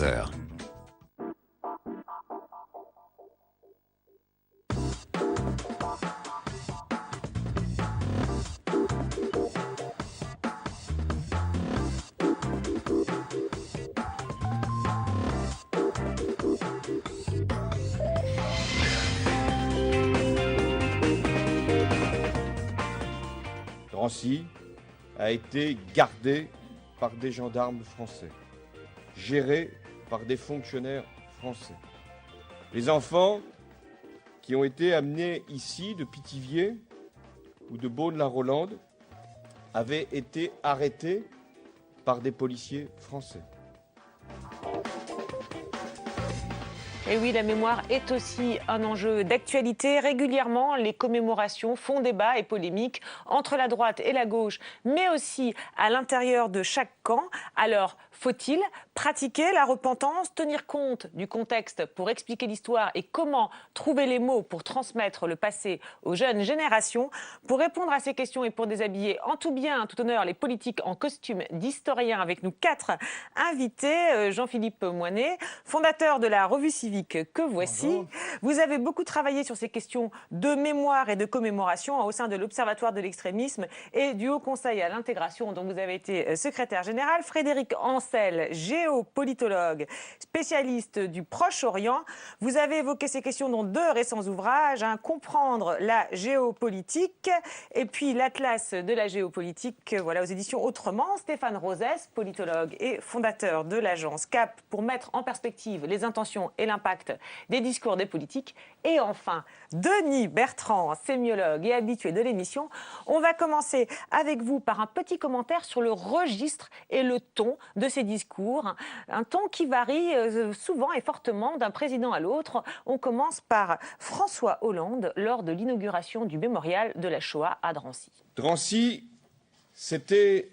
heures. Drancy a été gardé par des gendarmes français, géré par des fonctionnaires français. Les enfants qui ont été amenés ici de Pithiviers ou de Beaune-la-Rolande avaient été arrêtés par des policiers français. Et oui, la mémoire est aussi un enjeu d'actualité. Régulièrement, les commémorations font débat et polémique entre la droite et la gauche, mais aussi à l'intérieur de chaque camp. Alors, faut-il pratiquer la repentance, tenir compte du contexte pour expliquer l'histoire et comment trouver les mots pour transmettre le passé aux jeunes générations? Pour répondre à ces questions et pour déshabiller en tout bien, en tout honneur, les politiques en costume d'historien, avec nous 4 invités. Jean-Philippe Moinet, fondateur de la revue civique Que Voici. Bonjour. Vous avez beaucoup travaillé sur ces questions de mémoire et de commémoration au sein de l'Observatoire de l'extrémisme et du Haut Conseil à l'intégration, dont vous avez été secrétaire général. Frédéric Ancel, géopolitologue, spécialiste du Proche-Orient. Vous avez évoqué ces questions dans 2 récents ouvrages, Comprendre la géopolitique et puis l'Atlas de la géopolitique, voilà, aux éditions Autrement. Stéphane Rosès, politologue et fondateur de l'agence CAP, pour mettre en perspective les intentions et l'impact des discours des politiques. Et enfin, Denis Bertrand, sémiologue et habitué de l'émission. On va commencer avec vous par un petit commentaire sur le registre et le ton de ces discours. Un ton qui varie souvent et fortement d'un président à l'autre. On commence par François Hollande lors de l'inauguration du mémorial de la Shoah à Drancy. Drancy, c'était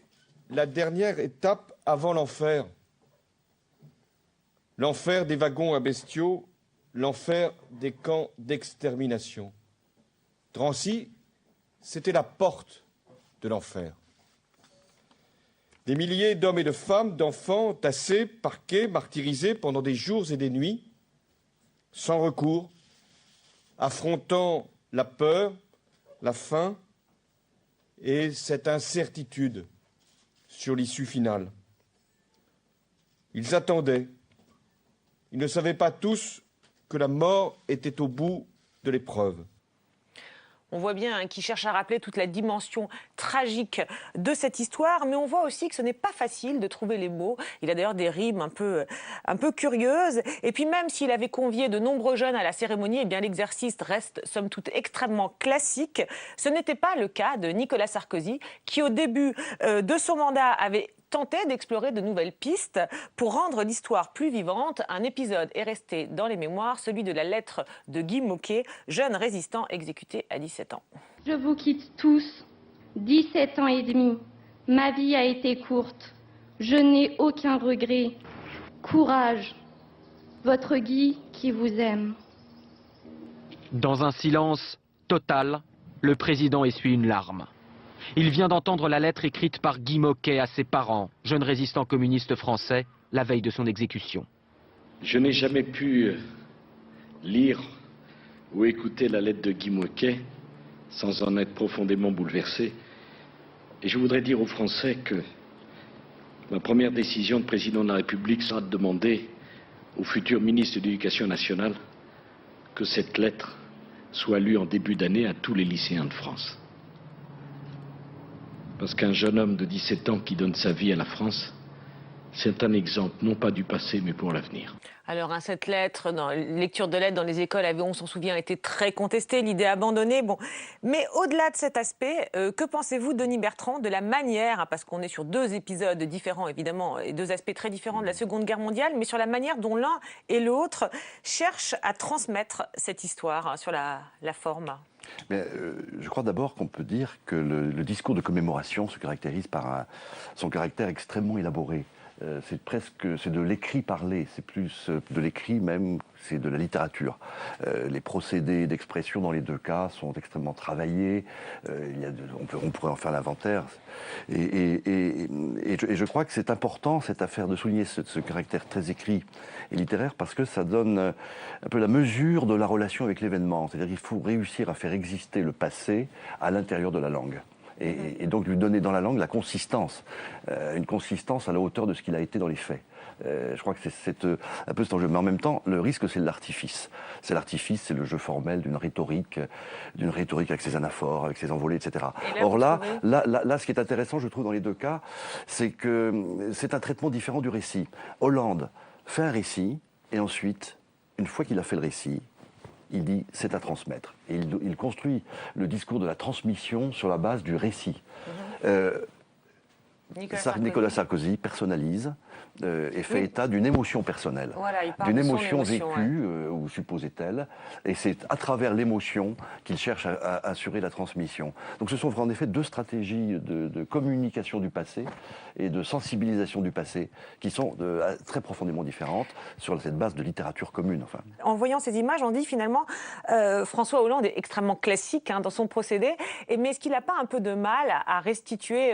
la dernière étape avant l'enfer. L'enfer des wagons à bestiaux, l'enfer des camps d'extermination. Drancy, c'était la porte de l'enfer. Des milliers d'hommes et de femmes, d'enfants, tassés, parqués, martyrisés pendant des jours et des nuits, sans recours, affrontant la peur, la faim et cette incertitude sur l'issue finale. Ils attendaient. Ils ne savaient pas tous que la mort était au bout de l'épreuve. On voit bien qu'il cherche à rappeler toute la dimension tragique de cette histoire, mais on voit aussi que ce n'est pas facile de trouver les mots. Il a d'ailleurs des rimes un peu curieuses. Et puis même s'il avait convié de nombreux jeunes à la cérémonie, eh bien l'exercice reste somme toute extrêmement classique. Ce n'était pas le cas de Nicolas Sarkozy, qui au début de son mandat avait tenté d'explorer de nouvelles pistes pour rendre l'histoire plus vivante. Un épisode est resté dans les mémoires, celui de la lettre de Guy Môquet, jeune résistant exécuté à 17 ans. Je vous quitte tous, 17 ans et demi. Ma vie a été courte. Je n'ai aucun regret. Courage. Votre Guy qui vous aime. Dans un silence total, le président essuie une larme. Il vient d'entendre la lettre écrite par Guy Môquet à ses parents, jeunes résistants communistes français, la veille de son exécution. Je n'ai jamais pu lire ou écouter la lettre de Guy Môquet sans en être profondément bouleversé. Et je voudrais dire aux Français que ma première décision de président de la République sera de demander au futur ministre de l'Éducation nationale que cette lettre soit lue en début d'année à tous les lycéens de France. Parce qu'un jeune homme de 17 ans qui donne sa vie à la France, c'est un exemple, non pas du passé, mais pour l'avenir. Alors, cette lettre, lecture de lettres dans les écoles, on s'en souvient, a été très contestée, l'idée abandonnée. Bon. Mais au-delà de cet aspect, que pensez-vous, Denis Bertrand, de la manière, parce qu'on est sur 2 épisodes différents, évidemment, et 2 aspects très différents de la Seconde Guerre mondiale, mais sur la manière dont l'un et l'autre cherchent à transmettre cette histoire, sur la forme? Mais, je crois d'abord qu'on peut dire que le discours de commémoration se caractérise par son caractère extrêmement élaboré. c'est de l'écrit parlé, c'est plus de l'écrit même, c'est de la littérature. Les procédés d'expression dans les deux cas sont extrêmement travaillés, on pourrait en faire l'inventaire. Et je crois que c'est important, cette affaire, de souligner ce caractère très écrit et littéraire, parce que ça donne un peu la mesure de la relation avec l'événement. C'est-à-dire qu'il faut réussir à faire exister le passé à l'intérieur de la langue. Et donc lui donner dans la langue la consistance, une consistance à la hauteur de ce qu'il a été dans les faits. Je crois que c'est un peu cet enjeu. Mais en même temps, le risque, c'est l'artifice. C'est l'artifice, c'est le jeu formel d'une rhétorique avec ses anaphores, avec ses envolées, etc. Or là, ce qui est intéressant, je trouve, dans les deux cas, c'est que c'est un traitement différent du récit. Hollande fait un récit, et ensuite, une fois qu'il a fait le récit, il dit c'est à transmettre. Et il construit le discours de la transmission sur la base du récit. Nicolas Sarkozy personnalise et fait état d'une émotion personnelle, voilà, d'une émotion vécue ou supposée telle, et c'est à travers l'émotion qu'il cherche à assurer la transmission. Donc ce sont en effet deux stratégies de communication du passé et de sensibilisation du passé qui sont très profondément différentes sur cette base de littérature commune. Enfin. En voyant ces images, on dit finalement François Hollande est extrêmement classique dans son procédé, mais est-ce qu'il n'a pas un peu de mal à restituer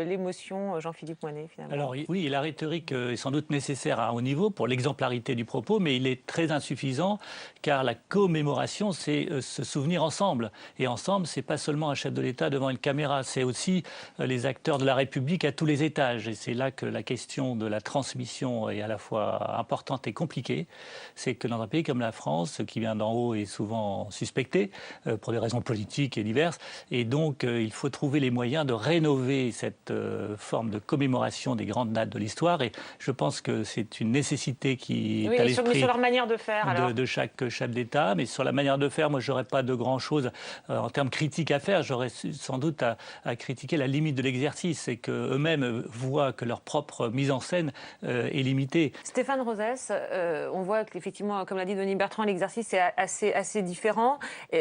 l'émotion, Jean-Philippe Moinet, finalement? Alors oui, la rhétorique est sans doute nécessaire à un haut niveau pour l'exemplarité du propos, mais il est très insuffisant car la commémoration, c'est se souvenir ensemble. Et ensemble, c'est pas seulement un chef de l'État devant une caméra, c'est aussi les acteurs de la République à tous les étages. Et c'est là que la question de la transmission est à la fois importante et compliquée. C'est que dans un pays comme la France, ce qui vient d'en haut est souvent suspecté pour des raisons politiques et diverses. Et donc, il faut trouver les moyens de rénover cette forme de commémoration des grandes dates de l'histoire. Et je pense que c'est une nécessité qui est à l'esprit sur leur manière de faire, de chaque chef d'État. Mais sur la manière de faire, moi, je n'aurais pas de grand-chose en termes critiques à faire. J'aurais sans doute à critiquer la limite de l'exercice. C'est qu'eux-mêmes voient que leur propre mise en scène est limitée. Stéphane Rosès, on voit qu'effectivement, comme l'a dit Denis Bertrand, l'exercice est assez différent.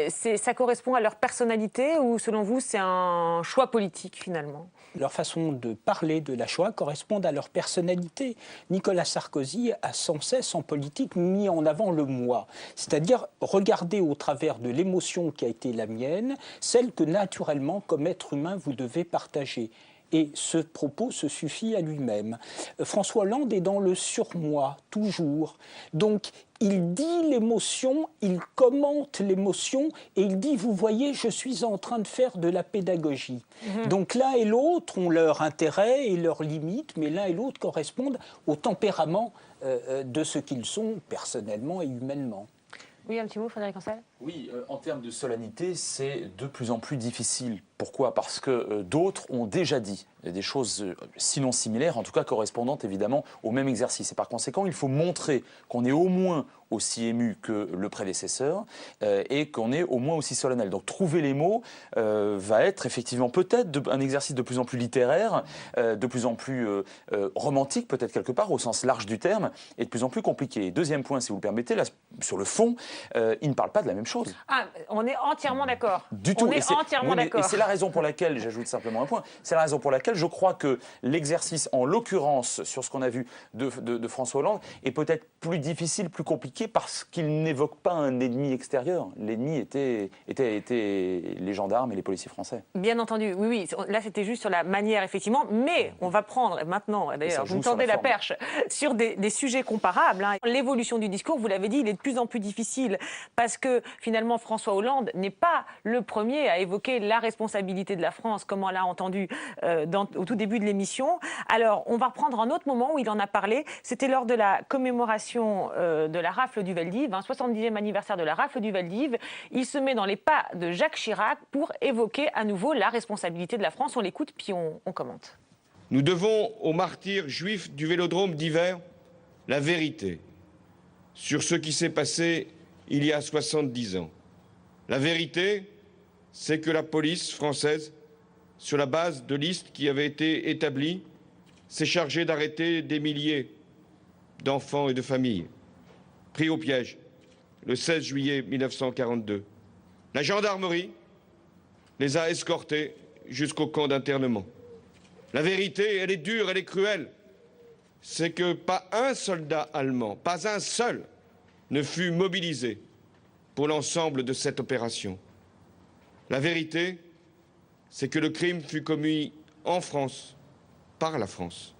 Ça correspond à leur personnalité ou, selon vous, c'est un choix politique, finalement? Leur façon de parler de la Shoah correspond à leur personnalité. Nicolas Sarkozy a sans cesse en politique mis en avant le moi, c'est-à-dire regarder au travers de l'émotion qui a été la mienne, celle que naturellement, comme être humain, vous devez partager. Et ce propos se suffit à lui-même. François Hollande est dans le surmoi, toujours. Donc, il dit l'émotion, il commente l'émotion et il dit, vous voyez, je suis en train de faire de la pédagogie. Donc l'un et l'autre ont leur intérêt et leurs limites, mais l'un et l'autre correspondent au tempérament de ce qu'ils sont personnellement et humainement. Oui, un petit mot, Frédéric Ancel? Oui, en termes de solennité, c'est de plus en plus difficile. Pourquoi? Parce que d'autres ont déjà dit des choses, sinon similaires, en tout cas correspondantes évidemment au même exercice. Et par conséquent, il faut montrer qu'on est au moins aussi ému que le prédécesseur et qu'on est au moins aussi solennel. Donc trouver les mots va être effectivement peut-être un exercice de plus en plus littéraire, de plus en plus romantique peut-être quelque part au sens large du terme, et de plus en plus compliqué. Et deuxième point, si vous le permettez, là, sur le fond, il ne parle pas de la même chose. Ah, on est entièrement d'accord. Du tout. On est entièrement d'accord. Et c'est la raison pour laquelle, j'ajoute simplement un point, c'est la raison pour laquelle je crois que l'exercice, en l'occurrence, sur ce qu'on a vu de François Hollande, est peut-être plus difficile, plus compliqué, parce qu'il n'évoque pas un ennemi extérieur. L'ennemi était les gendarmes et les policiers français. Bien entendu, oui. Là, c'était juste sur la manière, effectivement. Mais on va prendre maintenant, d'ailleurs, vous me tendez la perche, sur des sujets comparables. L'évolution du discours, vous l'avez dit, il est de plus en plus difficile, parce que, finalement, François Hollande n'est pas le premier à évoquer la responsabilité de la France, comme on l'a entendu au tout début de l'émission. Alors, on va reprendre un autre moment où il en a parlé. C'était lors de la commémoration de la rafle du Vel-d'Hiv, 70e anniversaire de la rafle du Vel-d'Hiv. Il se met dans les pas de Jacques Chirac pour évoquer à nouveau la responsabilité de la France. On l'écoute, puis on commente. Nous devons aux martyrs juifs du Vélodrome d'Hiver la vérité sur ce qui s'est passé il y a 70 ans. La vérité, c'est que la police française, sur la base de listes qui avaient été établies, s'est chargée d'arrêter des milliers d'enfants et de familles pris au piège le 16 juillet 1942. La gendarmerie les a escortés jusqu'au camp d'internement. La vérité, elle est dure, elle est cruelle. c'est que pas un soldat allemand, pas un seul, ne fut mobilisé pour l'ensemble de cette opération. La vérité, c'est que le crime fut commis en France, par la France.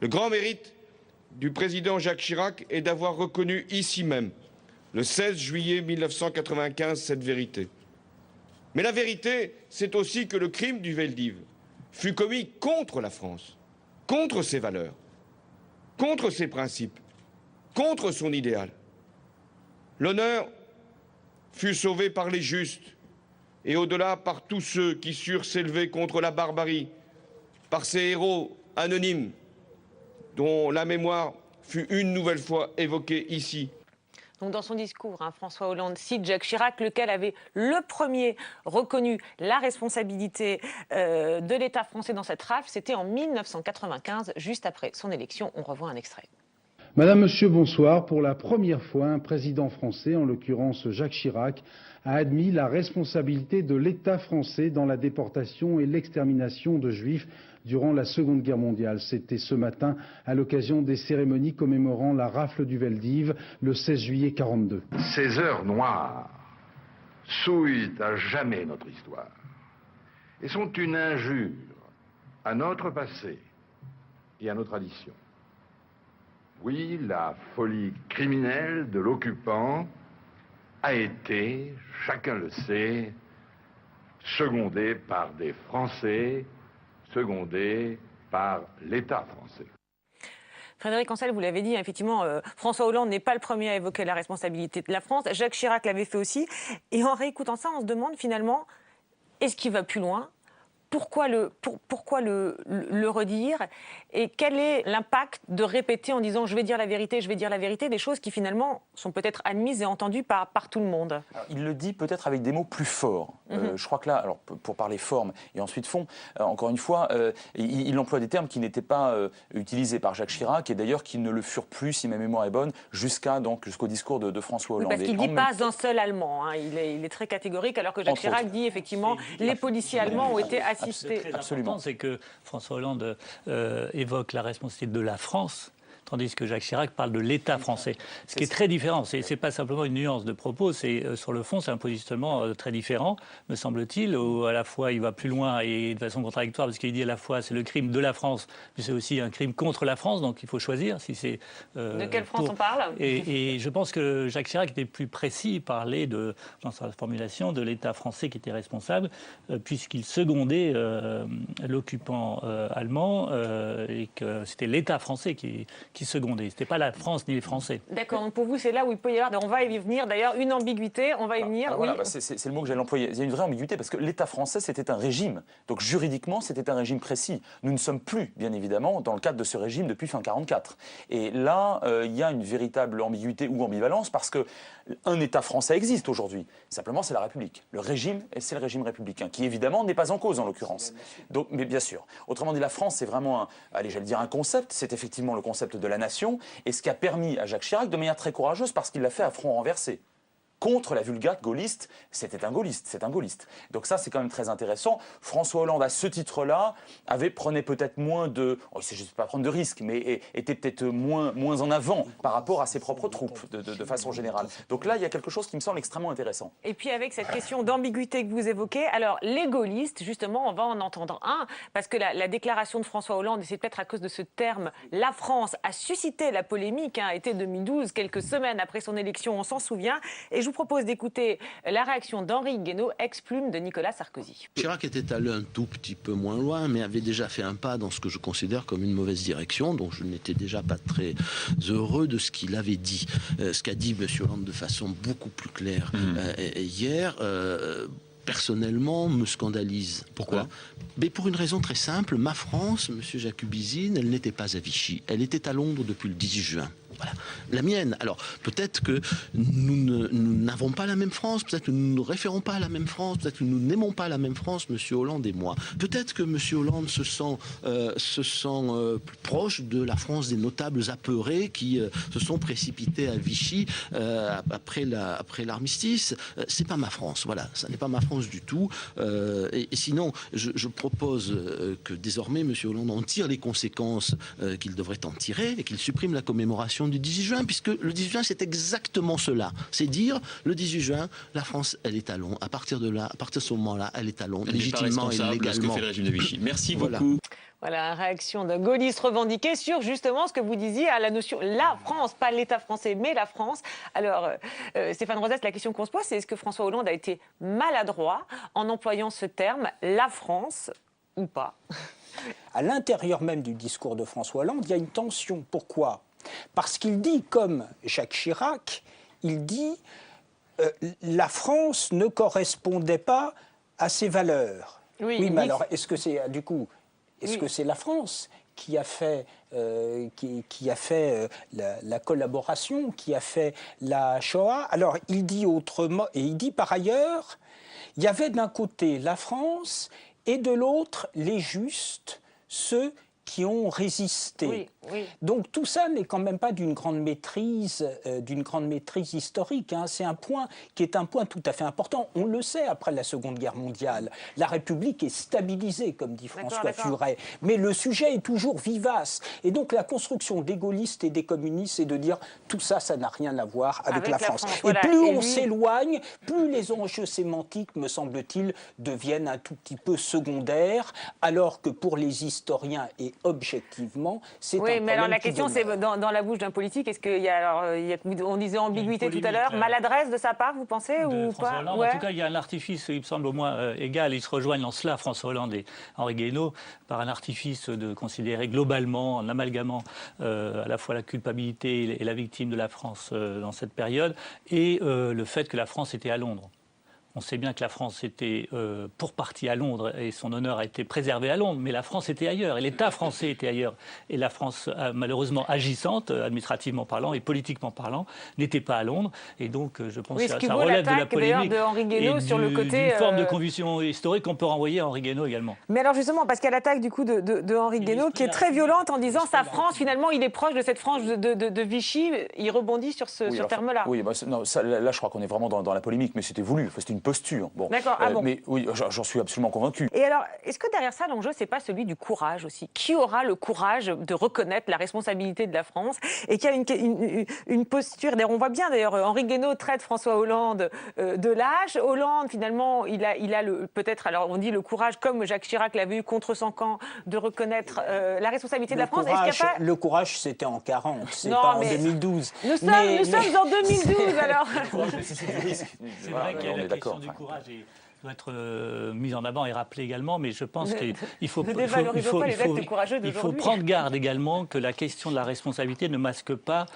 Le grand mérite du président Jacques Chirac est d'avoir reconnu ici même, le 16 juillet 1995, cette vérité. Mais la vérité, c'est aussi que le crime du Veldiv fut commis contre la France, contre ses valeurs, contre ses principes, contre son idéal. L'honneur fut sauvé par les justes et au-delà par tous ceux qui surent s'élever contre la barbarie, par ces héros anonymes dont la mémoire fut une nouvelle fois évoquée ici. Donc dans son discours, François Hollande cite Jacques Chirac, lequel avait le premier reconnu la responsabilité de l'État français dans cette rafle. C'était en 1995, juste après son élection. On revoit un extrait. Madame, Monsieur, bonsoir. Pour la première fois, un président français, en l'occurrence Jacques Chirac, a admis la responsabilité de l'État français dans la déportation et l'extermination de Juifs durant la Seconde Guerre mondiale. C'était ce matin à l'occasion des cérémonies commémorant la rafle du Veldiv le 16 juillet 1942. Ces heures noires souillent à jamais notre histoire et sont une injure à notre passé et à nos traditions. Oui, la folie criminelle de l'occupant a été, chacun le sait, secondée par des Français, secondée par l'État français. Frédéric Ancel, vous l'avez dit, effectivement, François Hollande n'est pas le premier à évoquer la responsabilité de la France. Jacques Chirac l'avait fait aussi. Et en réécoutant ça, on se demande finalement, est-ce qu'il va plus loin ? Pourquoi le redire? Et quel est l'impact de répéter en disant je vais dire la vérité, des choses qui finalement sont peut-être admises et entendues par tout le monde? Alors, il le dit peut-être avec des mots plus forts. Je crois que là, alors, pour parler forme et ensuite fond, encore une fois, il emploie des termes qui n'étaient pas utilisés par Jacques Chirac et d'ailleurs qui ne le furent plus, si ma mémoire est bonne, jusqu'au discours de François Hollande. Oui, parce qu'il ne dit pas un seul Allemand, il est très catégorique, alors que Jacques Chirac dit effectivement les policiers allemands ont été assistés. Très important, c'est que François Hollande évoque la responsabilité de la France, tandis que Jacques Chirac parle de l'État français. Ce qui est très différent, ce n'est pas simplement une nuance de propos, c'est sur le fond, c'est un positionnement très différent, me semble-t-il, où à la fois il va plus loin et de façon contradictoire, parce qu'il dit à la fois c'est le crime de la France, mais c'est aussi un crime contre la France, donc il faut choisir si c'est... de quelle France on parle? Et je pense que Jacques Chirac était plus précis, parlait dans sa formulation de l'État français qui était responsable, puisqu'il secondait l'occupant allemand, et que c'était l'État français qui secondait. Ce n'était pas la France ni les Français. D'accord, donc pour vous, c'est là où il peut y avoir, on va y venir d'ailleurs, une ambiguïté, on va y venir. Oui. Voilà, c'est le mot que j'allais employer. Il y a une vraie ambiguïté parce que l'État français, c'était un régime. Donc juridiquement, c'était un régime précis. Nous ne sommes plus, bien évidemment, dans le cadre de ce régime depuis fin 1944. Et là, il y a une véritable ambiguïté ou ambivalence parce qu'un État français existe aujourd'hui. Simplement, c'est la République. Le régime, c'est le régime républicain, qui évidemment n'est pas en cause en l'occurrence. Donc, mais bien sûr. Autrement dit, la France, c'est vraiment un concept. C'est effectivement le concept de la nation, et ce qui a permis à Jacques Chirac de manière très courageuse, parce qu'il l'a fait à front renversé. Contre la vulgate gaulliste, c'était un gaulliste, c'est un gaulliste. Donc ça, c'est quand même très intéressant. François Hollande, à ce titre-là, prenait peut-être moins de... Oh, il ne s'agit pas de prendre de risques, mais était peut-être moins en avant par rapport à ses propres troupes, de façon générale. Donc là, il y a quelque chose qui me semble extrêmement intéressant. Et puis avec cette question d'ambiguïté que vous évoquez, alors les gaullistes, justement, on va en entendre un, parce que la déclaration de François Hollande, et c'est peut-être à cause de ce terme, la France a suscité la polémique, été 2012, quelques semaines après son élection, on s'en souvient, et je vous propose d'écouter la réaction d'Henri Guénaud, ex-plume de Nicolas Sarkozy. Chirac était allé un tout petit peu moins loin, mais avait déjà fait un pas dans ce que je considère comme une mauvaise direction, donc je n'étais déjà pas très heureux de ce qu'il avait dit. Ce qu'a dit M. Hollande de façon beaucoup plus claire hier, personnellement, me scandalise. Pourquoi? Mais pour une raison très simple, ma France, M. Jacubizine, elle n'était pas à Vichy. Elle était à Londres depuis le 18 juin. voilà, la mienne. Alors peut-être que nous n'avons pas la même France, peut-être que nous ne référons pas à la même France, peut-être que nous n'aimons pas la même France, M. Hollande et moi. Peut-être que M. Hollande se sent plus proche de la France des notables apeurés qui se sont précipités à Vichy après l'armistice. C'est pas ma France, voilà, ça n'est pas ma France du tout. Et sinon, je propose que désormais M. Hollande en tire les conséquences qu'il devrait en tirer et qu'il supprime la commémoration du 18 juin, puisque le 18 juin c'est exactement cela. C'est dire le 18 juin, la France elle est à Londres. À partir de là, à partir de ce moment-là, elle est à Londres, légitimement et légalement. Ce que fait le régime de Vichy. Merci Voilà. beaucoup. Voilà, réaction d'un gaulliste revendiqué sur justement ce que vous disiez à la notion la France, pas l'État français, mais la France. Alors, Stéphane Rosès, la question qu'on se pose, c'est est-ce que François Hollande a été maladroit en employant ce terme, la France, ou pas? À l'intérieur même du discours de François Hollande, il y a une tension. Pourquoi? Parce qu'il dit, comme Jacques Chirac, il dit la France ne correspondait pas à ses valeurs. Oui, mais alors, est-ce que c'est, du coup, est-ce que c'est la France qui a fait, la collaboration, qui a fait la Shoah? Alors, il dit autrement, et il dit par ailleurs, il y avait d'un côté la France et de l'autre les justes, ceux qui ont résisté. Oui, oui. Donc tout ça n'est quand même pas d'une grande maîtrise historique. Hein. C'est un point qui est un point tout à fait important. On le sait après la Seconde Guerre mondiale. La République est stabilisée, comme dit François Furet. Mais le sujet est toujours vivace. Et donc la construction des gaullistes et des communistes, c'est de dire tout ça, ça n'a rien à voir avec la France. Voilà. Et plus on s'éloigne, plus les enjeux sémantiques, me semble-t-il, deviennent un tout petit peu secondaires, alors que pour les historiens et objectivement, c'est un problème. Oui, mais alors la question, c'est dans la bouche d'un politique, est-ce qu'il y a, on disait ambiguïté tout à l'heure, maladresse de sa part, vous pensez, ou pas? Hollande, en tout cas, il y a un artifice, il me semble au moins égal, ils se rejoignent en cela, François Hollande et Henri Guénaud, par un artifice de considérer globalement, en amalgamant à la fois la culpabilité et la victime de la France dans cette période, et le fait que la France était à Londres. On sait bien que la France était pour partie à Londres et son honneur a été préservé à Londres, mais la France était ailleurs et l'État français était ailleurs. Et la France, malheureusement agissante, administrativement parlant et politiquement parlant, n'était pas à Londres. Et donc, je pense que ça relève de la polémique de Henri Guénaud sur le côté d'une forme de confusion historique qu'on peut renvoyer à Henri Guénaud également. Mais alors justement, parce qu'il y a l'attaque du coup de Henri Guénaud qui est très violente en disant sa France, finalement, il est proche de cette France de Vichy. Il rebondit sur ce terme-là. Oui, bah, non, là, je crois qu'on est vraiment dans la polémique, mais c'était voulu. C'était une posture. Bon. D'accord, bon. Mais oui, j'en suis absolument convaincu. Et alors, est-ce que derrière ça, l'enjeu, c'est pas celui du courage aussi? Qui aura le courage de reconnaître la responsabilité de la France et qui a une posture? D'ailleurs, on voit bien, d'ailleurs, Henri Guénaud traite François Hollande de lâche. Hollande, finalement, il a peut-être, alors on dit le courage, comme Jacques Chirac l'avait eu contre son camp, de reconnaître la responsabilité de la France. Le courage, c'était en 40, c'est pas en 2012. Nous sommes en 2012, alors. C'est vrai qu'il y a la question du courage et doit être mise en avant et rappelée également, mais je pense qu'il faut prendre garde également que la question de la responsabilité ne masque pas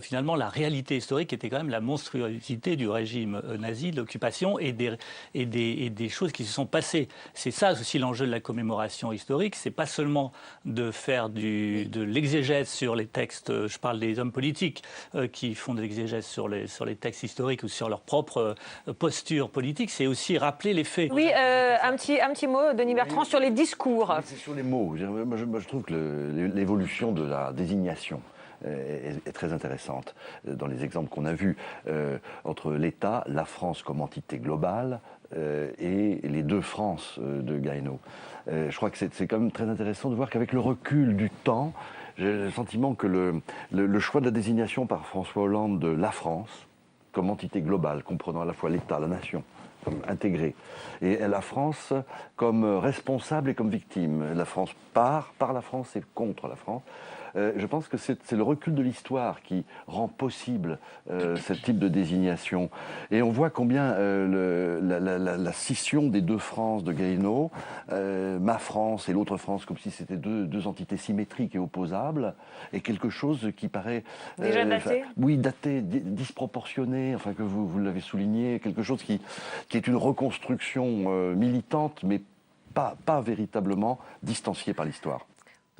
finalement la réalité historique qui était quand même la monstruosité du régime nazi, de l'occupation et des choses qui se sont passées. C'est ça aussi l'enjeu de la commémoration historique, c'est pas seulement de faire de l'exégèse sur les textes, je parle des hommes politiques qui font de l'exégèse sur les textes historiques ou sur leur propre posture politique, c'est aussi rappeler les faits. Oui, un petit mot, Denis Bertrand, sur les discours. C'est sur les mots. Moi, je trouve que l'évolution de la désignation est très intéressante dans les exemples qu'on a vus entre l'État, la France comme entité globale et les deux France de Guénaud. Je crois que c'est quand même très intéressant de voir qu'avec le recul du temps, j'ai le sentiment que le choix de la désignation par François Hollande de la France comme entité globale, comprenant à la fois l'État, la nation, comme intégrée, et la France comme responsable et comme victime. La France par la France et contre la France. Je pense que c'est le recul de l'histoire qui rend possible ce type de désignation. Et on voit combien la scission des deux France de Guénaud, ma France et l'autre France, comme si c'était deux entités symétriques et opposables, est quelque chose qui paraît... Déjà daté ? Oui, daté, disproportionné, enfin que vous l'avez souligné, quelque chose qui est une reconstruction militante, mais pas véritablement distanciée par l'histoire.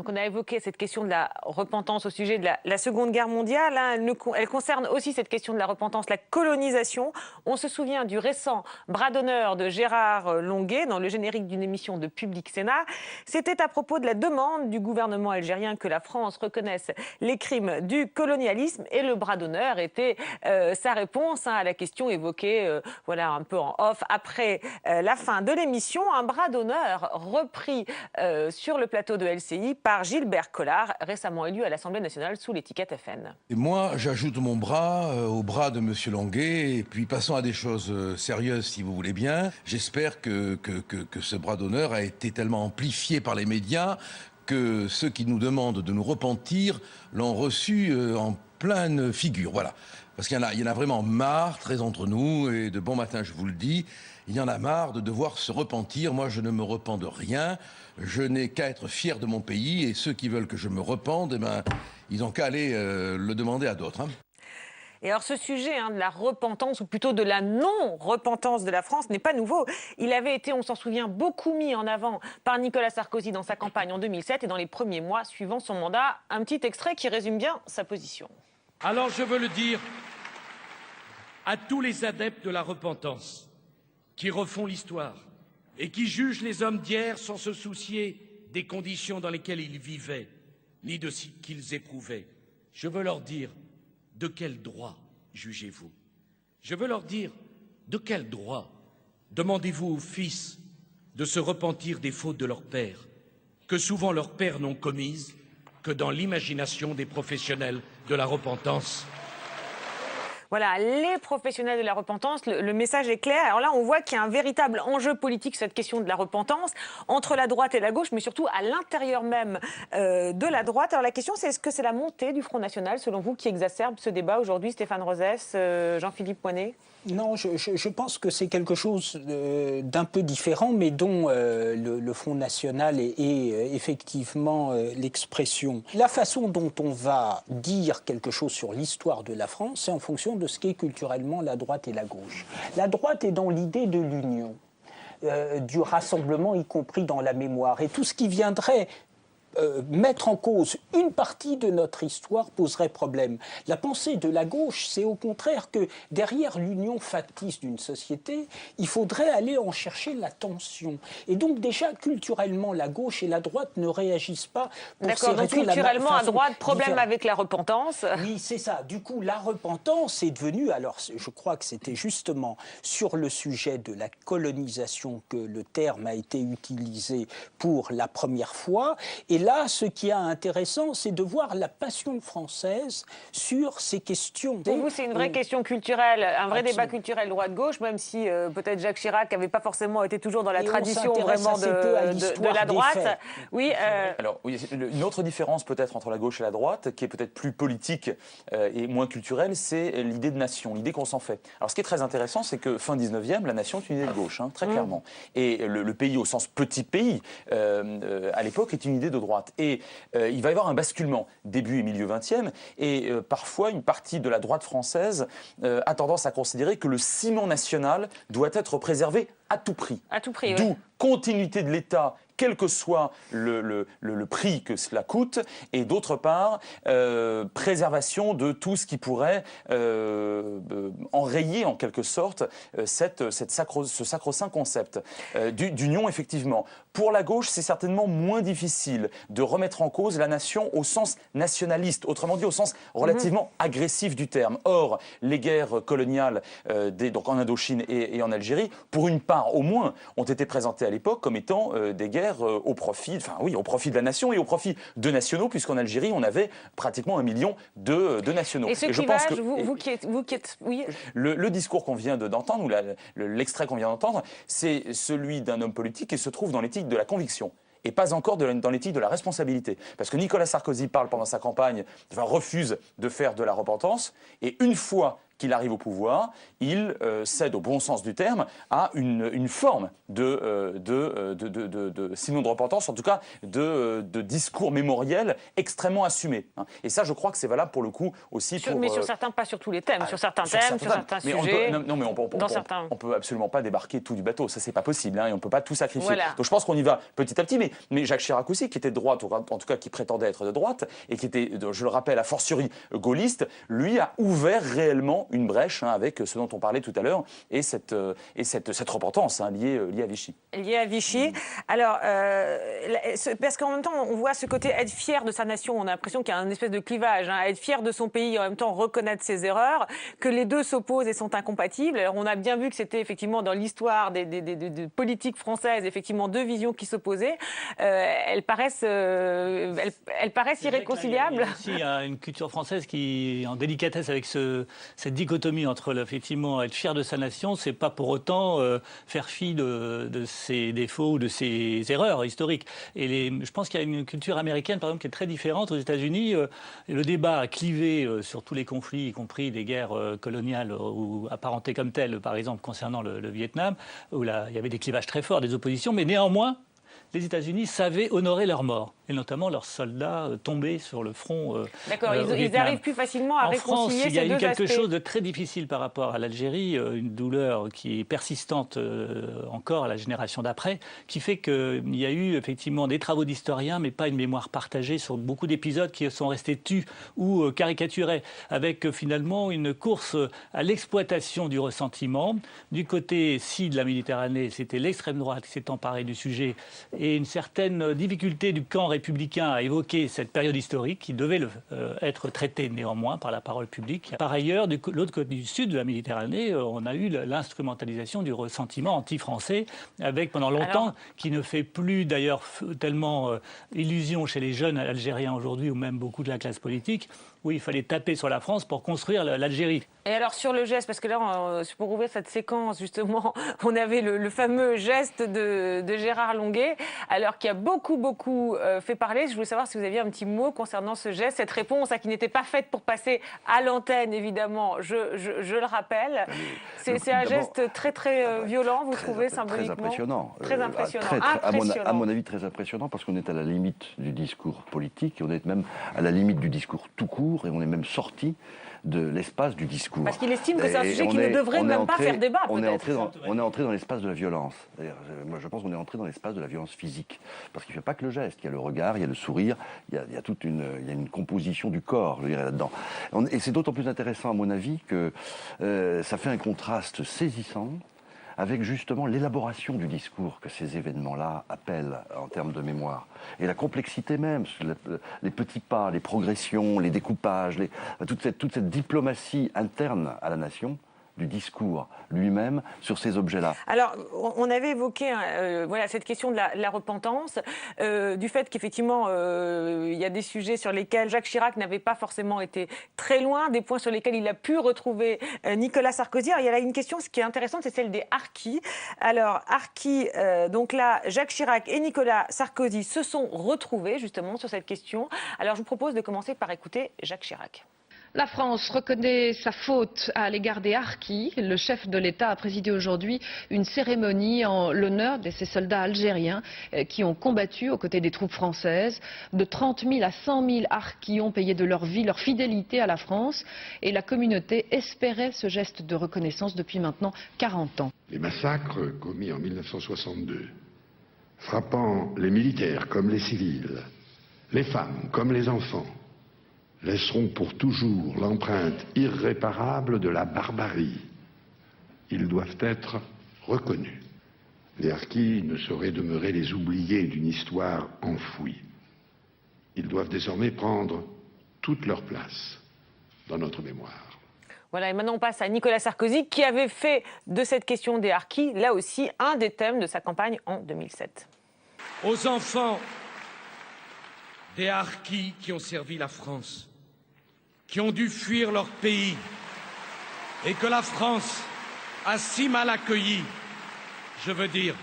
Donc on a évoqué cette question de la repentance au sujet de la Seconde Guerre mondiale. Hein. Elle concerne aussi cette question de la repentance, la colonisation. On se souvient du récent bras d'honneur de Gérard Longuet dans le générique d'une émission de Public Sénat. C'était à propos de la demande du gouvernement algérien que la France reconnaisse les crimes du colonialisme. Et le bras d'honneur était sa réponse à la question évoquée voilà, un peu en off après la fin de l'émission. Un bras d'honneur repris sur le plateau de LCI par Gilbert Collard, récemment élu à l'Assemblée nationale sous l'étiquette FN. Et moi, j'ajoute mon bras au bras de M. Longuet, et puis passons à des choses sérieuses, si vous voulez bien. J'espère que ce bras d'honneur a été tellement amplifié par les médias que ceux qui nous demandent de nous repentir l'ont reçu en pleine figure. Voilà. Parce qu'il y en a vraiment marre, très entre nous, et de bon matin, je vous le dis, il y en a marre de devoir se repentir. Moi, je ne me repens de rien. Je n'ai qu'à être fier de mon pays, et ceux qui veulent que je me repente, eh ben, ils n'ont qu'à aller le demander à d'autres. Hein. Et alors ce sujet de la repentance, ou plutôt de la non-repentance de la France, n'est pas nouveau. Il avait été, on s'en souvient, beaucoup mis en avant par Nicolas Sarkozy dans sa campagne en 2007 et dans les premiers mois suivant son mandat. Un petit extrait qui résume bien sa position. Alors je veux le dire à tous les adeptes de la repentance qui refont l'histoire et qui jugent les hommes d'hier sans se soucier des conditions dans lesquelles ils vivaient, ni de ce qu'ils éprouvaient. Je veux leur dire: de quel droit jugez-vous? Je veux leur dire: de quel droit demandez-vous aux fils de se repentir des fautes de leur père, que souvent leurs pères n'ont commises que dans l'imagination des professionnels de la repentance? Voilà, les professionnels de la repentance, le message est clair. Alors là, on voit qu'il y a un véritable enjeu politique, cette question de la repentance, entre la droite et la gauche, mais surtout à l'intérieur même de la droite. Alors la question, c'est: est-ce que c'est la montée du Front National, selon vous, qui exacerbe ce débat aujourd'hui, Stéphane Rosès, Jean-Philippe Poinet? Non, je pense que c'est quelque chose d'un peu différent, mais dont le Front National est effectivement l'expression. La façon dont on va dire quelque chose sur l'histoire de la France, c'est en fonction de ce qu'est culturellement la droite et la gauche. La droite est dans l'idée de l'union, du rassemblement, y compris dans la mémoire. Et tout ce qui viendrait mettre en cause une partie de notre histoire poserait problème. La pensée de la gauche, c'est au contraire que derrière l'union factice d'une société, il faudrait aller en chercher la tension. Et donc déjà, culturellement, la gauche et la droite ne réagissent pas pour ces raisons. D'accord, donc culturellement, à droite, problème avec la repentance. Oui, c'est ça. Du coup, la repentance est devenue, alors je crois que c'était justement sur le sujet de la colonisation que le terme a été utilisé pour la première fois. Et là, ce qui est intéressant, c'est de voir la passion française sur ces questions. Pour vous, c'est une vraie question culturelle, un vrai débat culturel droite-gauche, même si peut-être Jacques Chirac n'avait pas forcément été toujours dans la tradition vraiment de la droite. Oui, Alors, oui, une autre différence peut-être entre la gauche et la droite, qui est peut-être plus politique et moins culturelle, c'est l'idée de nation, l'idée qu'on s'en fait. Alors, ce qui est très intéressant, c'est que fin 19e, la nation est une idée de gauche, très clairement. Et le pays, au sens petit pays, à l'époque, est une idée de droite. Et il va y avoir un basculement début et milieu 20e, et parfois une partie de la droite française a tendance à considérer que le ciment national doit être préservé à tout prix. À tout prix, D'où continuité de l'État, quel que soit le prix que cela coûte, et d'autre part, préservation de tout ce qui pourrait enrayer en quelque sorte ce sacro-saint concept d'union, effectivement. Pour la gauche, c'est certainement moins difficile de remettre en cause la nation au sens nationaliste, autrement dit au sens relativement agressif du terme. Or, les guerres coloniales donc en Indochine et en Algérie, pour une part au moins, ont été présentées à l'époque comme étant des guerres au profit de la nation et au profit de nationaux, puisqu'en Algérie, on avait pratiquement 1 million de nationaux. Et ce clivage, vous qui êtes... Oui. Le discours qu'on vient d'entendre, ou l'extrait qu'on vient d'entendre, c'est celui d'un homme politique qui se trouve dans l'éthique de la conviction, et pas encore dans l'éthique de la responsabilité. Parce que Nicolas Sarkozy parle pendant sa campagne, refuse de faire de la repentance, et une fois qu'il arrive au pouvoir, il cède au bon sens du terme à une forme sinon de repentance, en tout cas de discours mémoriel extrêmement assumé. Et ça, je crois que c'est valable pour le coup aussi pour... Mais sur certains, pas sur tous les thèmes, sur certains thèmes, sur certains sujets. On peut absolument pas débarquer tout du bateau, ça c'est pas possible, et on peut pas tout sacrifier. Voilà. Donc je pense qu'on y va petit à petit, mais Jacques Chirac aussi, qui était de droite, en tout cas qui prétendait être de droite, et qui était, je le rappelle, a fortiori gaulliste, lui a ouvert réellement une brèche avec ce dont on parlait tout à l'heure, et cette repentance liée à Vichy. Liée à Vichy. Alors, parce qu'en même temps, on voit ce côté être fier de sa nation, on a l'impression qu'il y a une espèce de clivage, être fier de son pays et en même temps reconnaître ses erreurs, que les deux s'opposent et sont incompatibles. Alors, on a bien vu que c'était effectivement dans l'histoire des politiques françaises, effectivement deux visions qui s'opposaient. Elles paraissent irréconciliables. Il y a une culture française qui est en délicatesse avec cette dichotomie entre effectivement être fier de sa nation, c'est pas pour autant faire fi de ses défauts ou de ses erreurs historiques. Et je pense qu'il y a une culture américaine, par exemple, qui est très différente. Aux États-Unis, le débat a clivé sur tous les conflits, y compris des guerres coloniales ou apparentées comme telles, par exemple concernant le Vietnam, où il y avait des clivages très forts, des oppositions, mais néanmoins, les États-Unis savaient honorer leurs morts, et notamment leurs soldats tombés sur le front. D'accord, ils arrivent plus facilement à réconcilier ces deux aspects. En France, il y a eu quelque chose de très difficile par rapport à l'Algérie, une douleur qui est persistante encore à la génération d'après, qui fait qu'il y a eu effectivement des travaux d'historiens, mais pas une mémoire partagée sur beaucoup d'épisodes qui sont restés tus ou caricaturés, avec finalement une course à l'exploitation du ressentiment. Du côté de la Méditerranée, c'était l'extrême droite qui s'est emparée du sujet, et une certaine difficulté du camp républicain à évoquer cette période historique qui devait être traitée néanmoins par la parole publique. Par ailleurs, de l'autre côté du sud de la Méditerranée, on a eu l'instrumentalisation du ressentiment anti-français, avec pendant longtemps, qui ne fait plus d'ailleurs tellement illusion chez les jeunes Algériens aujourd'hui, ou même beaucoup de la classe politique, où il fallait taper sur la France pour construire l'Algérie. Et alors sur le geste, parce que là, pour ouvrir cette séquence, justement, on avait le fameux geste de Gérard Longuet, alors qui a beaucoup fait parler. Je voulais savoir si vous aviez un petit mot concernant ce geste, cette réponse qui n'était pas faite pour passer à l'antenne, évidemment, je le rappelle. C'est un geste très violent, vous trouvez, symboliquement? Très impressionnant. Très impressionnant. À mon avis, très impressionnant, parce qu'on est à la limite du discours politique, et on est même à la limite du discours tout court, et on est même sorti de l'espace du discours. Parce qu'il estime que c'est un sujet qui ne devrait même pas faire débat, peut-être. On est entré dans l'espace de la violence. Moi, je pense qu'on est entré dans l'espace de la violence physique. Parce qu'il ne fait pas que le geste. Il y a le regard, il y a le sourire, il y a toute une composition du corps, je dirais, là-dedans. Et c'est d'autant plus intéressant, à mon avis, que ça fait un contraste saisissant avec justement l'élaboration du discours que ces événements-là appellent en termes de mémoire. Et la complexité même, les petits pas, les progressions, les découpages, toute cette diplomatie interne à la nation, du discours lui-même sur ces objets-là. Alors, on avait évoqué cette question de la repentance, du fait qu'effectivement, il y a des sujets sur lesquels Jacques Chirac n'avait pas forcément été très loin, des points sur lesquels il a pu retrouver Nicolas Sarkozy. Alors, il y a là une question, ce qui est intéressant, c'est celle des harkis. Alors, harkis, donc là, Jacques Chirac et Nicolas Sarkozy se sont retrouvés justement sur cette question. Alors, je vous propose de commencer par écouter Jacques Chirac. La France reconnaît sa faute à l'égard des harkis. Le chef de l'État a présidé aujourd'hui une cérémonie en l'honneur de ces soldats algériens qui ont combattu aux côtés des troupes françaises. De 30 000 à 100 000 harkis ont payé de leur vie leur fidélité à la France, et la communauté espérait ce geste de reconnaissance depuis maintenant 40 ans. Les massacres commis en 1962, frappant les militaires comme les civils, les femmes comme les enfants, laisseront pour toujours l'empreinte irréparable de la barbarie. Ils doivent être reconnus. Les harkis ne sauraient demeurer les oubliés d'une histoire enfouie. Ils doivent désormais prendre toute leur place dans notre mémoire. Voilà, et maintenant on passe à Nicolas Sarkozy, qui avait fait de cette question des harkis, là aussi, un des thèmes de sa campagne en 2007. Aux enfants des harkis qui ont servi la France, qui ont dû fuir leur pays et que la France a si mal accueillis, je veux dire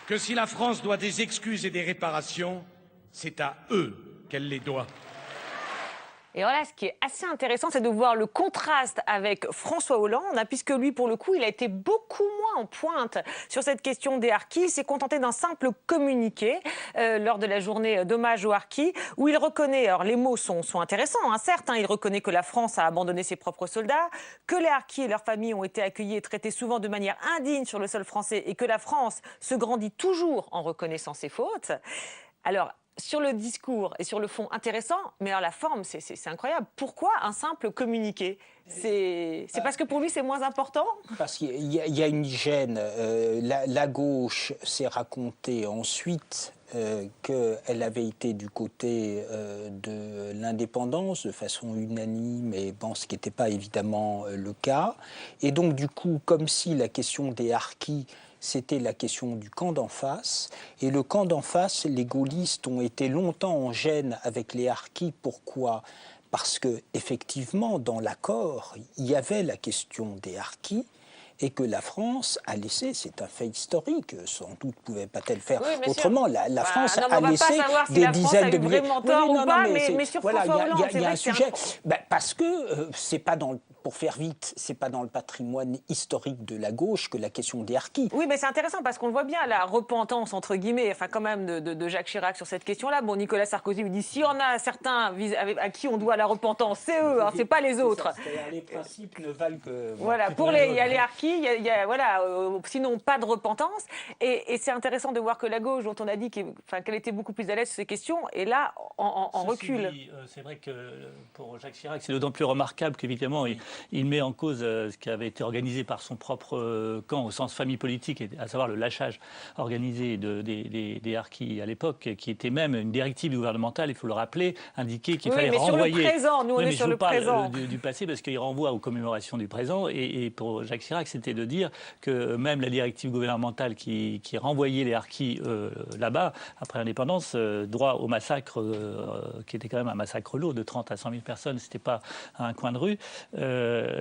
que si la France doit des excuses et des réparations, c'est à eux qu'elle les doit. Et voilà, ce qui est assez intéressant, c'est de voir le contraste avec François Hollande, puisque lui, pour le coup, il a été beaucoup moins en pointe sur cette question des harkis. Il s'est contenté d'un simple communiqué lors de la journée d'hommage aux harkis, où il reconnaît, alors les mots sont intéressants, certes, il reconnaît que la France a abandonné ses propres soldats, que les harkis et leurs familles ont été accueillis et traités souvent de manière indigne sur le sol français, et que la France se grandit toujours en reconnaissant ses fautes. Alors, sur le discours et sur le fond, intéressant, mais alors la forme, c'est incroyable. Pourquoi un simple communiqué? C'est parce que pour lui, c'est moins important? Parce qu'il y a une gêne. La gauche s'est racontée ensuite qu'elle avait été du côté de l'indépendance de façon unanime, et bon, ce qui n'était pas évidemment le cas. Et donc, du coup, comme si la question des harkis, c'était la question du camp d'en face. Et le camp d'en face, les gaullistes ont été longtemps en gêne avec les harkis. Pourquoi ? Parce que effectivement, dans l'accord, il y avait la question des harkis, et que la France a laissé, c'est un fait historique, sans doute pouvait-elle faire autrement. La France a laissé des dizaines de milliers. Mais sur François Hollande, il y a un sujet. Parce que c'est pas dans pour faire vite, c'est pas dans le patrimoine historique de la gauche que la question des harkis. Oui, mais c'est intéressant parce qu'on le voit bien, la repentance, entre guillemets, enfin quand même, de Jacques Chirac sur cette question-là. Bon, Nicolas Sarkozy lui dit, si on a certains à qui on doit la repentance, c'est eux, c'est pas les autres. Les principes ne valent que... Voilà, il y a les harkis, sinon pas de repentance. Et c'est intéressant de voir que la gauche, dont on a dit qu'elle était beaucoup plus à l'aise sur ces questions, est là en recul. C'est vrai que pour Jacques Chirac, c'est d'autant plus remarquable qu'évidemment, il met en cause ce qui avait été organisé par son propre camp au sens famille politique, à savoir le lâchage organisé des harkis à l'époque, qui était même une directive gouvernementale, il faut le rappeler, indiquait qu'il fallait renvoyer... Sur le présent, nous on est sur le présent. Du passé, parce qu'il renvoie aux commémorations du présent, et pour Jacques Chirac, c'était de dire que même la directive gouvernementale qui renvoyait les harkis là-bas, après l'indépendance, droit au massacre, qui était quand même un massacre lourd de 30 à 100 000 personnes, c'était pas un coin de rue,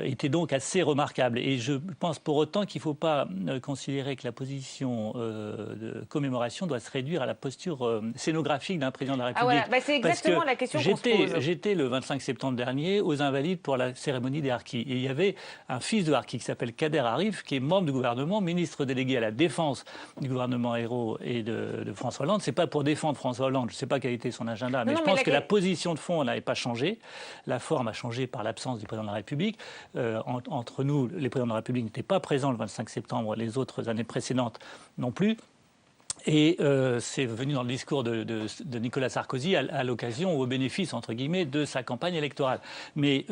était donc assez remarquable. Et je pense pour autant qu'il ne faut pas considérer que la position de commémoration doit se réduire à la posture scénographique d'un président de la République. Ah voilà, c'est exactement la question qu'on se pose. J'étais le 25 septembre dernier aux Invalides pour la cérémonie des harkis. Et il y avait un fils de harki qui s'appelle Kader Arif, qui est membre du gouvernement, ministre délégué à la défense du gouvernement Ayrault et de François Hollande. C'est pas pour défendre François Hollande, je ne sais pas quel était son agenda, mais je pense que la position de fond n'avait pas changé. La forme a changé par l'absence du président de la République. Entre nous, les présidents de la République n'étaient pas présents le 25 septembre, les autres années précédentes non plus. Et c'est venu dans le discours de Nicolas Sarkozy à l'occasion ou au bénéfice, entre guillemets, de sa campagne électorale. Mais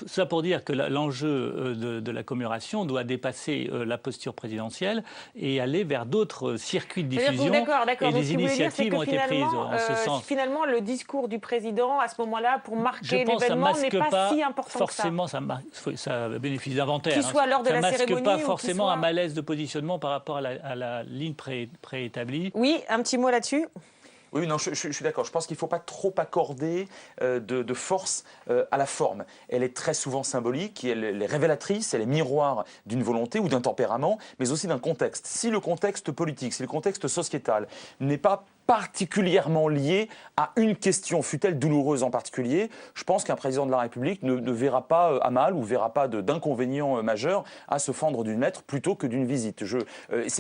ça pour dire que l'enjeu de la commémoration doit dépasser la posture présidentielle et aller vers d'autres circuits de diffusion. Et des initiatives ont été prises en ce sens. Finalement, le discours du président, à ce moment-là, pour marquer l'événement, n'est pas si important forcément que ça. Ça bénéficie d'inventaire. Qu'il soit lors de la cérémonie. Ça ne masque pas forcément un malaise de positionnement par rapport à la ligne préétablie. Oui, un petit mot là-dessus. Oui, non, je suis d'accord. Je pense qu'il ne faut pas trop accorder de force à la forme. Elle est très souvent symbolique, elle est révélatrice, elle est miroir d'une volonté ou d'un tempérament, mais aussi d'un contexte. Si le contexte politique, si le contexte sociétal n'est pas particulièrement lié à une question, fût-elle douloureuse en particulier, je pense qu'un président de la République ne verra pas à mal ou ne verra pas d'inconvénient majeur à se fendre d'une lettre plutôt que d'une visite.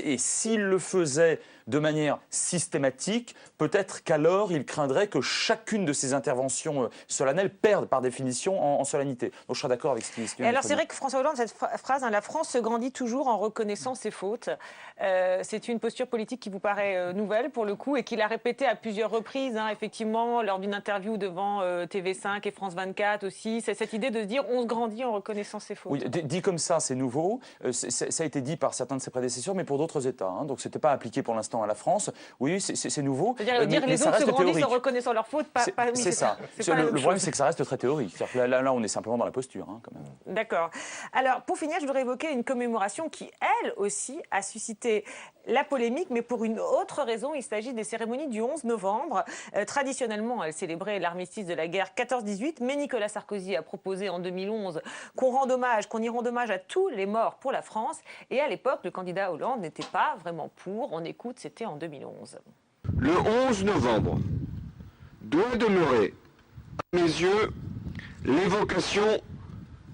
Et s'il le faisait de manière systématique, peut-être qu'alors il craindrait que chacune de ces interventions solennelles perde par définition en solennité. Donc je serais d'accord avec ce qui vient. Alors c'est vrai que François Hollande, cette phrase, la France se grandit toujours en reconnaissant ses fautes. C'est une posture politique qui vous paraît nouvelle pour le coup et qu'il a répété à plusieurs reprises, effectivement, lors d'une interview devant TV5 et France 24 aussi. C'est cette idée de se dire on se grandit en reconnaissant ses fautes. Oui, dit comme ça, c'est nouveau. Ça a été dit par certains de ses prédécesseurs, mais pour d'autres États. Donc ce n'était pas appliqué pour l'instant à la France. Oui, c'est nouveau. C'est-à-dire dire les autres se grandissent en reconnaissant leurs fautes, c'est ça. Le problème, c'est que ça reste très théorique. Là, on est simplement dans la posture. Quand même. D'accord. Alors, pour finir, je voudrais évoquer une commémoration qui, elle aussi, a suscité la polémique, mais pour une autre raison. Il s'agit des cérémonies du 11 novembre. Traditionnellement, elle célébrait l'armistice de la guerre 14-18, mais Nicolas Sarkozy a proposé en 2011 qu'on y rende hommage à tous les morts pour la France. Et à l'époque, le candidat Hollande n'était pas vraiment pour. On écoute, c'était en 2011. Le 11 novembre doit demeurer, à mes yeux, l'évocation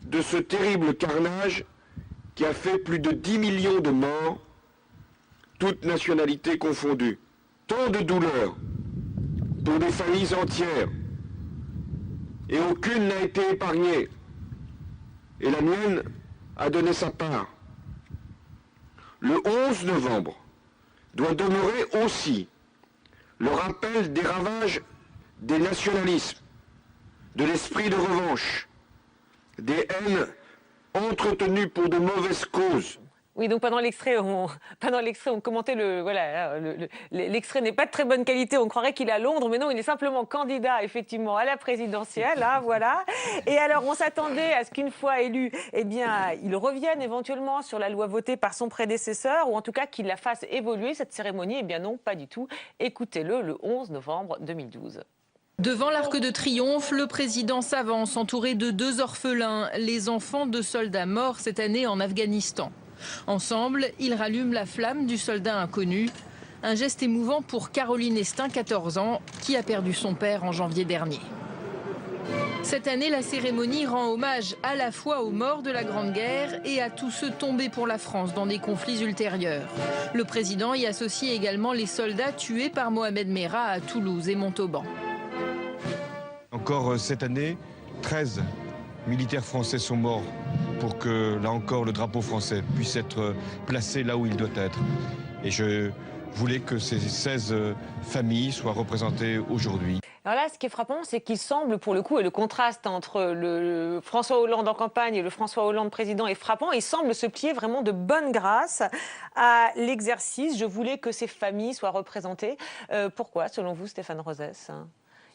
de ce terrible carnage qui a fait plus de 10 millions de morts, toutes nationalités confondues. Tant de douleurs pour des familles entières, et aucune n'a été épargnée. Et la mienne a donné sa part. Le 11 novembre doit demeurer aussi le rappel des ravages des nationalismes, de l'esprit de revanche, des haines entretenues pour de mauvaises causes. Oui, donc pendant l'extrait, on commentait l'extrait n'est pas de très bonne qualité. On croirait qu'il est à Londres, mais non, il est simplement candidat effectivement à la présidentielle. Hein, voilà. Et alors, on s'attendait à ce qu'une fois élu, eh bien, il revienne éventuellement sur la loi votée par son prédécesseur, ou en tout cas qu'il la fasse évoluer cette cérémonie. Eh bien, non, pas du tout. Écoutez-le, le 11 novembre 2012. Devant l'Arc de Triomphe, le président s'avance entouré de 2 orphelins, les enfants de soldats morts cette année en Afghanistan. Ensemble, ils rallument la flamme du soldat inconnu. Un geste émouvant pour Caroline Estin, 14 ans, qui a perdu son père en janvier dernier. Cette année, la cérémonie rend hommage à la fois aux morts de la Grande Guerre et à tous ceux tombés pour la France dans des conflits ultérieurs. Le président y associe également les soldats tués par Mohamed Merah à Toulouse et Montauban. Encore cette année, 13 militaires français sont morts pour que, là encore, le drapeau français puisse être placé là où il doit être. Et je voulais que ces 16 familles soient représentées aujourd'hui. Alors là, ce qui est frappant, c'est qu'il semble, pour le coup, et le contraste entre le François Hollande en campagne et le François Hollande président est frappant, il semble se plier vraiment de bonne grâce à l'exercice. Je voulais que ces familles soient représentées. Pourquoi, selon vous, Stéphane Rosès?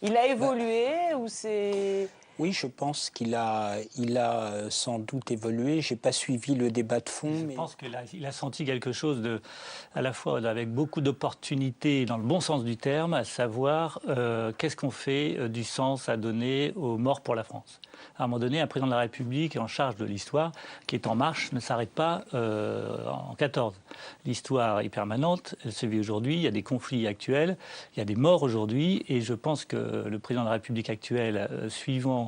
Il a évolué ou c'est... Oui, je pense qu'il a sans doute évolué. Je n'ai pas suivi le débat de fond. Je pense qu'il a senti quelque chose à la fois avec beaucoup d'opportunités dans le bon sens du terme, à savoir qu'est-ce qu'on fait du sens à donner aux morts pour la France. À un moment donné, un président de la République en charge de l'histoire, qui est en marche, ne s'arrête pas en 14. L'histoire est permanente, elle se vit aujourd'hui, il y a des conflits actuels, il y a des morts aujourd'hui, et je pense que le président de la République actuel, suivant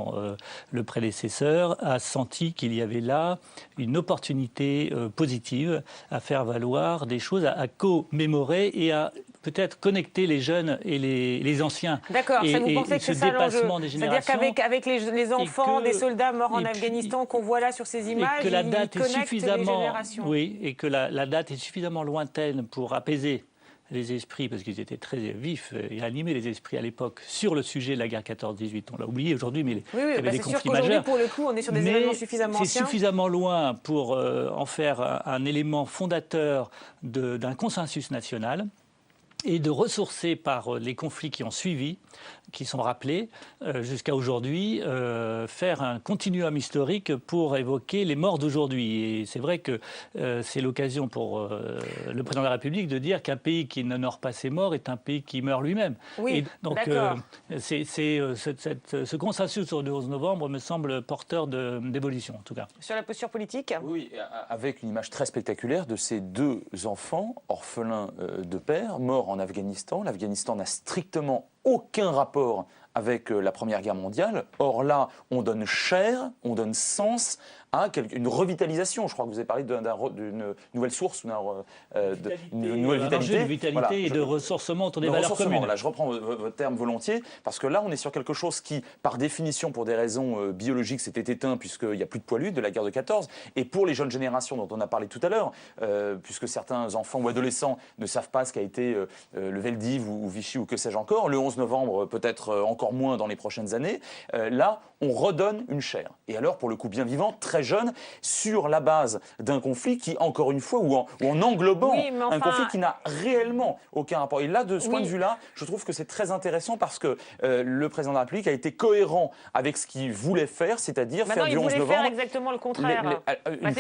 le prédécesseur, a senti qu'il y avait là une opportunité positive à faire valoir des choses, à commémorer et à peut-être connecter les jeunes et les anciens. D'accord, ça vous pensez que c'est ça l'enjeu? C'est-à-dire qu'avec les enfants des soldats morts en Afghanistan qu'on voit là sur ces images, que la date ils connectent les générations. Oui, et que la date est suffisamment lointaine pour apaiser les esprits, parce qu'ils étaient très vifs et animés, les esprits à l'époque, sur le sujet de la guerre 14-18. On l'a oublié aujourd'hui, mais il y avait des conflits majeurs. Pour le coup, on est sur des événements suffisamment anciens. C'est suffisamment loin pour en faire un élément fondateur d'un consensus national et de ressourcer par les conflits qui ont suivi, qui sont rappelés jusqu'à aujourd'hui, faire un continuum historique pour évoquer les morts d'aujourd'hui. Et c'est vrai que c'est l'occasion pour le président de la République de dire qu'un pays qui n'honore pas ses morts est un pays qui meurt lui-même. Oui, et donc ce consensus sur le 11 novembre me semble porteur d'évolution, en tout cas. Sur la posture politique? Oui, avec une image très spectaculaire de ces 2 enfants, orphelins de père, morts en Afghanistan. L'Afghanistan n'a strictement aucun rapport avec la Première Guerre mondiale. Or là, on donne chair, on donne sens à une revitalisation. Je crois que vous avez parlé d'une nouvelle source, d'une nouvelle vitalité. De vitalité et de ressourcement autour des valeurs communes. Là, je reprends votre terme volontiers, parce que là, on est sur quelque chose qui, par définition, pour des raisons biologiques, s'était éteint, puisqu'il n'y a plus de poilus de la guerre de 14. Et pour les jeunes générations dont on a parlé tout à l'heure, puisque certains enfants ou adolescents ne savent pas ce qu'a été le Veldiv ou Vichy ou que sais-je encore, le 11 novembre, peut-être encore moins dans les prochaines années, là, on redonne une chair. Et alors, pour le coup, bien vivant, très jeune, sur la base d'un conflit qui, encore une fois, ou en englobant un conflit qui n'a réellement aucun rapport. Et là, de ce point de vue-là, je trouve que c'est très intéressant parce que le président de la République a été cohérent avec ce qu'il voulait faire, c'est-à-dire faire du 11 novembre... il voulait faire exactement le contraire.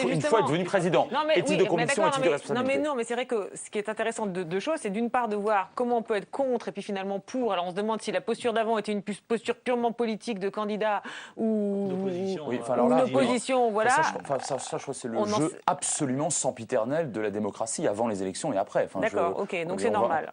Une fois devenu président, éthique de conviction, éthique de responsabilité. Non, mais c'est vrai que ce qui est intéressant de 2 choses, c'est d'une part de voir comment on peut être contre et puis finalement pour. Alors on se demande si la posture d'avant était une posture purement politique de candidat ou d'opposition, bon, voilà. Ça, je crois que c'est le jeu absolument sempiternel de la démocratie, avant les élections et après. Enfin, d'accord, ok, donc c'est normal.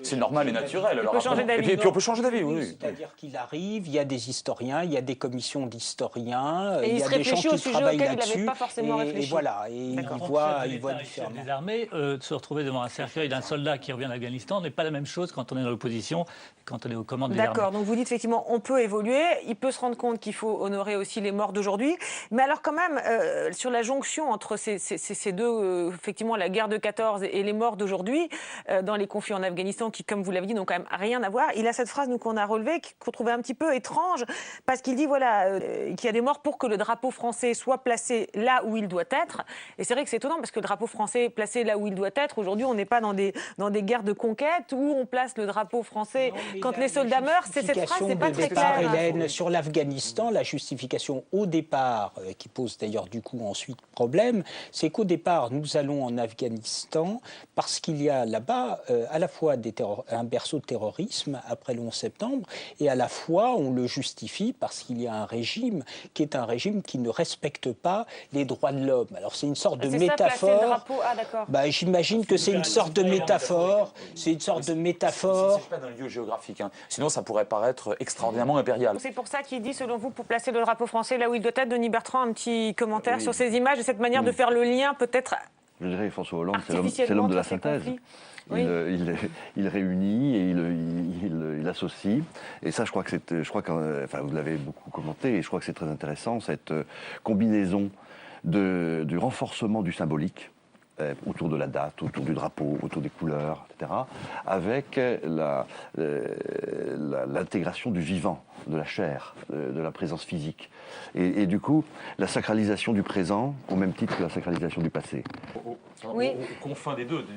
C'est normal et naturel. On peut changer d'avis. Et puis on peut changer d'avis, oui. C'est-à-dire qu'il arrive, il y a des historiens, il y a des commissions d'historiens, et il y a des gens qui travaillent là-dessus. Pas forcément réfléchi. Et voilà, et il voit différemment. Les armées, se retrouver devant un cercueil d'un soldat qui revient d'Afghanistan n'est pas la même chose quand on est dans l'opposition et quand on est aux commandes des armées. D'accord, donc vous dites effectivement on peut évoluer, il peut se rendre compte qu'il faut honorer aussi les morts d'aujourd'hui. Mais alors quand même, sur la jonction entre ces deux, effectivement la guerre de 14 et les morts d'aujourd'hui, dans les conflits en Afghanistan, qui comme vous l'avez dit n'ont quand même rien à voir, il a cette phrase qu'on a relevée, qu'on trouvait un petit peu étrange, parce qu'il dit voilà, qu'il y a des morts pour que le drapeau français soit placé là où il doit être. Et c'est vrai que c'est étonnant, parce que le drapeau français placé là où il doit être, aujourd'hui on n'est pas dans des guerres de conquête où on place le drapeau français quand les soldats meurent. C'est cette phrase, c'est pas très clair. Hélène, sur l'Afghanistan, la justification au départ, qui pose d'ailleurs du coup ensuite problème, c'est qu'au départ nous allons en Afghanistan parce qu'il y a là-bas à la fois un berceau de terrorisme après le 11 septembre et à la fois on le justifie parce qu'il y a un régime qui est un régime qui ne respecte pas les droits de l'homme. Alors c'est une sorte de métaphore. J'imagine que c'est une sorte de métaphore. C'est une sorte de métaphore. C'est pas d'un lieu géographique. Hein. Sinon, ça pourrait paraître extraordinairement impérial. C'est pour ça qu'il dit, selon vous, pour placer le drapeau français là où il doit être. Denis Bertrand, un petit commentaire sur ces images et cette manière de faire le lien, peut-être. Je dirais François Hollande, c'est l'homme de la synthèse. Oui. Il réunit et il associe. Et ça, je crois que vous l'avez beaucoup commenté, et je crois que c'est très intéressant, cette combinaison du renforcement du symbolique autour de la date, autour du drapeau, autour des couleurs, etc., avec l'intégration du vivant, de la chair, de la présence physique. Et du coup, la sacralisation du présent, au même titre que la sacralisation du passé. Oui. Aux confins des deux, de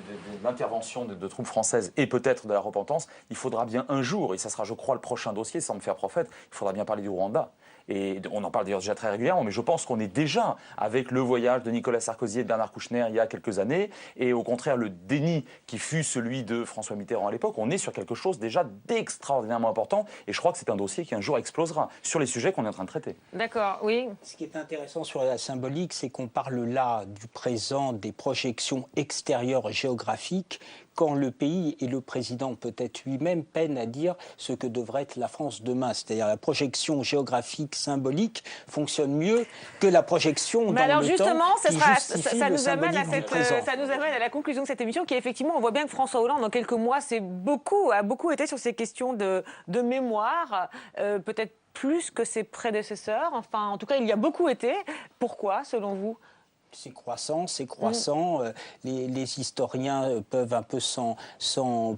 l'intervention de troupes françaises et peut-être de la repentance, il faudra bien un jour, et ça sera, je crois, le prochain dossier, sans me faire prophète, il faudra bien parler du Rwanda. Et on en parle d'ailleurs déjà très régulièrement, mais je pense qu'on est déjà avec le voyage de Nicolas Sarkozy et de Bernard Kouchner il y a quelques années, et au contraire le déni qui fut celui de François Mitterrand à l'époque, on est sur quelque chose déjà d'extraordinairement important, et je crois que c'est un dossier qui un jour explosera sur les sujets qu'on est en train de traiter. D'accord, oui. Ce qui est intéressant sur la symbolique, c'est qu'on parle là du présent, des projections extérieures géographiques, quand le pays et le président peut-être lui-même peinent à dire ce que devrait être la France demain. C'est-à-dire la projection géographique symbolique fonctionne mieux que la projection dans alors le justement, temps ça nous amène à la conclusion de cette émission qui est effectivement, on voit bien que François Hollande, dans quelques mois, a beaucoup été sur ces questions de mémoire, peut-être plus que ses prédécesseurs. Enfin, en tout cas, il y a beaucoup été. Pourquoi, selon vous ? C'est croissant. Les historiens peuvent un peu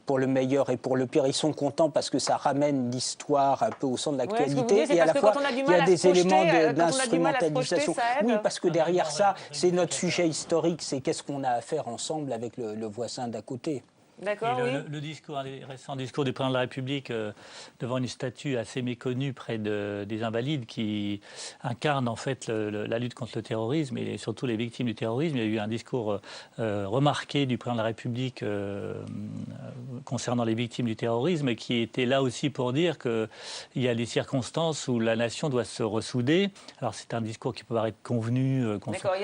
pour le meilleur et pour le pire, ils sont contents parce que ça ramène l'histoire un peu au centre de l'actualité. Et à la fois, il y a des éléments d'instrumentalisation. Oui, parce que derrière ça, c'est notre sujet historique, c'est qu'est-ce qu'on a à faire ensemble avec le voisin d'à côté. D'accord, oui. Le récent discours du président de la République devant une statue assez méconnue près des Invalides qui incarne en fait la lutte contre le terrorisme et surtout les victimes du terrorisme. Il y a eu un discours remarqué du président de la République concernant les victimes du terrorisme qui était là aussi pour dire qu'il y a des circonstances où la nation doit se ressouder. Alors c'est un discours qui peut paraître convenu,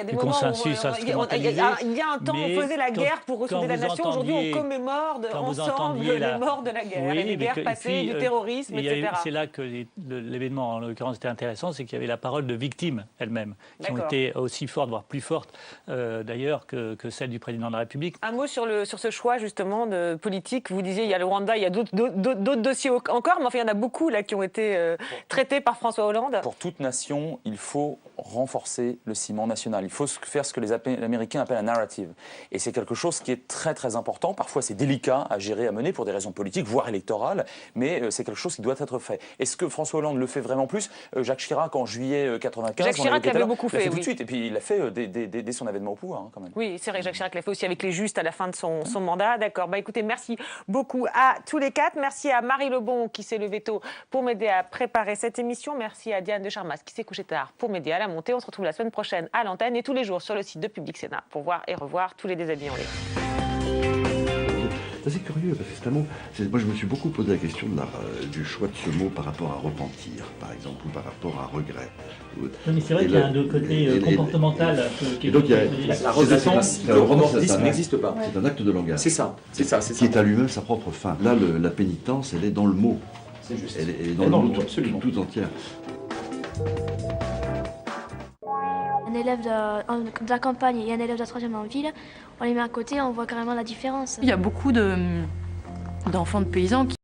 du consensus instrumentalisé. Il y a un temps où on faisait la guerre pour ressouder la nation. Aujourd'hui, on commémore ensemble les morts de la guerre, et les guerres passées, du terrorisme, etc. C'est là que l'événement, en l'occurrence, était intéressant, c'est qu'il y avait la parole de victimes elles-mêmes, qui ont été aussi fortes, voire plus fortes d'ailleurs que celle du président de la République. Un mot sur ce choix justement de politique. Vous disiez il y a le Rwanda, il y a d'autres dossiers encore, mais enfin il y en a beaucoup là qui ont été traités par François Hollande. Pour toute nation, il faut renforcer le ciment national. Il faut faire ce que les Américains appellent un narrative. Et c'est quelque chose qui est très très important. Parfois c'est délicat à gérer, à mener pour des raisons politiques, voire électorales, mais c'est quelque chose qui doit être fait. Est-ce que François Hollande le fait vraiment plus ? Jacques Chirac, en juillet 95, Jacques Chirac l'avait beaucoup fait, tout de suite. Et puis il l'a fait dès son avènement au pouvoir, hein, quand même. Oui, c'est vrai, Jacques Chirac l'a fait aussi avec les Justes à la fin de son mandat. D'accord. Écoutez, merci beaucoup à tous les quatre. Merci à Marie Lebon qui s'est levée tôt pour m'aider à préparer cette émission. Merci à Diane de Charmas qui s'est couchée tard pour m'aider à la monter. On se retrouve la semaine prochaine à l'antenne et tous les jours sur le site de Public Sénat pour voir et revoir tous les déshabillés en ligne. assez curieux, parce que c'est un mot... Moi, je me suis beaucoup posé la question du choix de ce mot par rapport à repentir, par exemple, ou par rapport à regret. Oui, mais c'est vrai qu'il y a un côté comportemental qui est... Donc, la regression, le remortisme n'existe pas. C'est un acte de langage. C'est ça, c'est ça. Qui est à lui-même sa propre fin. Là, la pénitence, elle est dans le mot. C'est juste. Elle est dans le mot tout entière. Un élève de la campagne et un élève de la 3e en ville, on les met à côté, on voit carrément la différence. Il y a beaucoup d'enfants de paysans qui